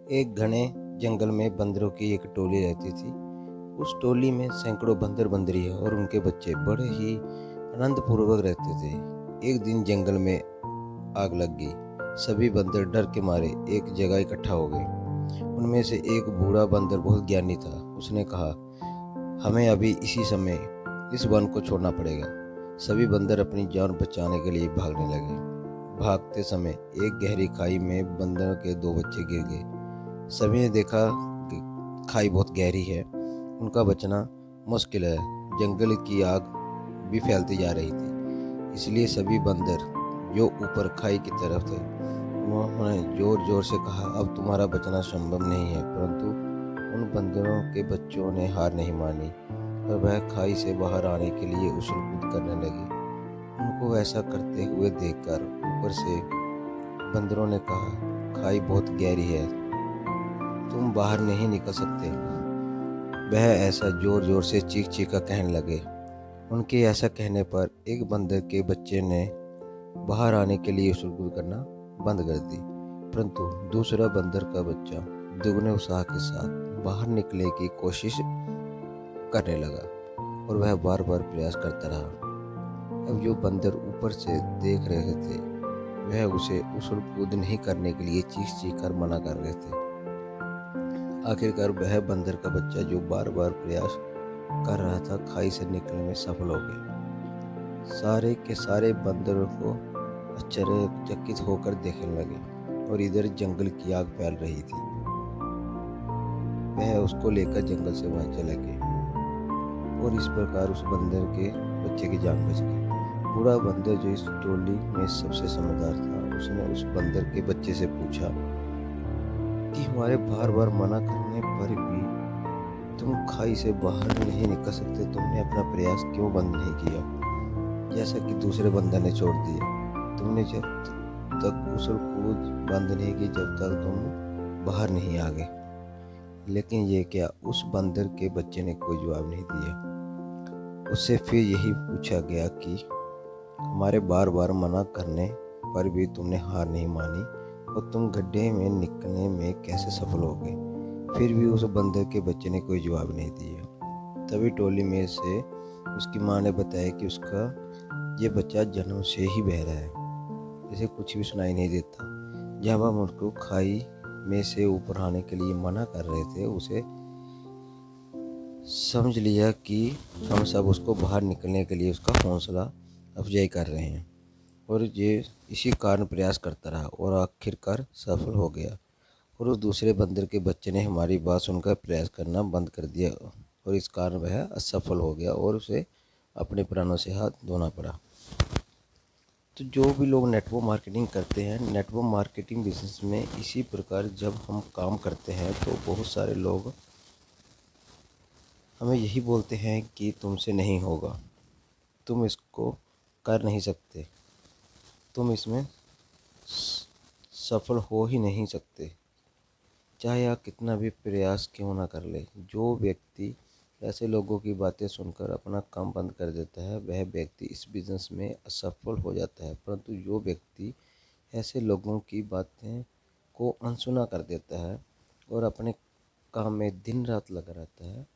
एक घने जंगल में बंदरों की एक टोली रहती थी। उस टोली में सैकड़ों बंदर बंदरियां और उनके बच्चे बड़े ही आनंदपूर्वक रहते थे। एक दिन जंगल में आग लग गई। सभी बंदर डर के मारे एक जगह इकट्ठा हो गए। उनमें से एक बूढ़ा बंदर बहुत ज्ञानी था। उसने कहा, हमें अभी इसी समय इस वन को छोड़ना पड़ेगा। सभी बंदर अपनी जान बचाने के लिए भागने लगे। भागते समय एक गहरी खाई में बंदरों के दो बच्चे गिर गए। सभी ने देखा कि खाई बहुत गहरी है, उनका बचना मुश्किल है। जंगल की आग भी फैलती जा रही थी, इसलिए सभी बंदर जो ऊपर खाई की तरफ थे उन्होंने जोर जोर से कहा, अब तुम्हारा बचना संभव नहीं है। परंतु उन बंदरों के बच्चों ने हार नहीं मानी और वह खाई से बाहर आने के लिए उछल कूद करने लगे। उनको ऐसा करते हुए देखकर ऊपर से बंदरों ने कहा, खाई बहुत गहरी है, तुम बाहर नहीं निकल सकते। वह ऐसा जोर जोर से चीख चीखकर कहने लगे। उनके ऐसा कहने पर एक बंदर के बच्चे ने बाहर आने के लिए उछल कूद करना बंद कर दी। परंतु दूसरा बंदर का बच्चा दुगने उत्साह के साथ बाहर निकलने की कोशिश करने लगा और वह बार बार प्रयास करता रहा। अब जो बंदर ऊपर से देख रहे थे वह उसे उछल कूद नहीं करने के लिए चीख चीख कर मना कर रहे थे। आखिरकार वह बंदर का बच्चा जो बार बार प्रयास कर रहा था खाई से निकलने में सफल हो गया। सारे के सारे बंदरों को आश्चर्यचकित होकर देखने लगे और इधर जंगल की आग फैल रही थी। वह उसको लेकर जंगल से बाहर चले गए और इस प्रकार उस बंदर के बच्चे की जान बच गई। बूढ़ा बंदर जो इस टोली में सबसे समझदार था, उसने उस बंदर के बच्चे से पूछा कि हमारे बार बार मना करने पर भी तुम खाई से बाहर नहीं निकल सकते, तुमने अपना प्रयास क्यों बंद नहीं किया जैसा कि दूसरे बंदर ने छोड़ दिया। तुमने जब तक उछल कूद बंद नहीं की जब तक तुम बाहर नहीं आ गए। लेकिन ये क्या, उस बंदर के बच्चे ने कोई जवाब नहीं दिया। उससे फिर यही पूछा गया कि हमारे बार बार मना करने पर भी तुमने हार नहीं मानी और तुम गड्ढे में निकलने में कैसे सफल हो गए। फिर भी उस बंदर के बच्चे ने कोई जवाब नहीं दिया। तभी टोली में से उसकी माँ ने बताया कि उसका ये बच्चा जन्म से ही बहरा है, इसे कुछ भी सुनाई नहीं देता। जब हम उसको खाई में से ऊपर आने के लिए मना कर रहे थे, उसे समझ लिया कि हम सब उसको बाहर निकलने के लिए उसका हौसला अफजाई कर रहे हैं और ये इसी कारण प्रयास करता रहा और आखिरकार सफल हो गया। और उस दूसरे बंदर के बच्चे ने हमारी बात सुनकर प्रयास करना बंद कर दिया और इस कारण वह असफल हो गया और उसे अपने प्राणों से हाथ धोना पड़ा। तो जो भी लोग नेटवर्क मार्केटिंग करते हैं, नेटवर्क मार्केटिंग बिजनेस में इसी प्रकार जब हम काम करते हैं तो बहुत सारे लोग हमें यही बोलते हैं कि तुमसे नहीं होगा, तुम इसको कर नहीं सकते, तुम इसमें सफल हो ही नहीं सकते, चाहे आप कितना भी प्रयास क्यों ना कर ले। जो व्यक्ति ऐसे लोगों की बातें सुनकर अपना काम बंद कर देता है वह व्यक्ति इस बिज़नेस में असफल हो जाता है। परंतु जो व्यक्ति ऐसे लोगों की बातें को अनसुना कर देता है और अपने काम में दिन रात लगा रहता है,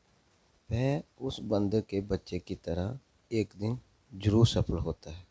वह उस बंदर के बच्चे की तरह एक दिन जरूर सफल होता है।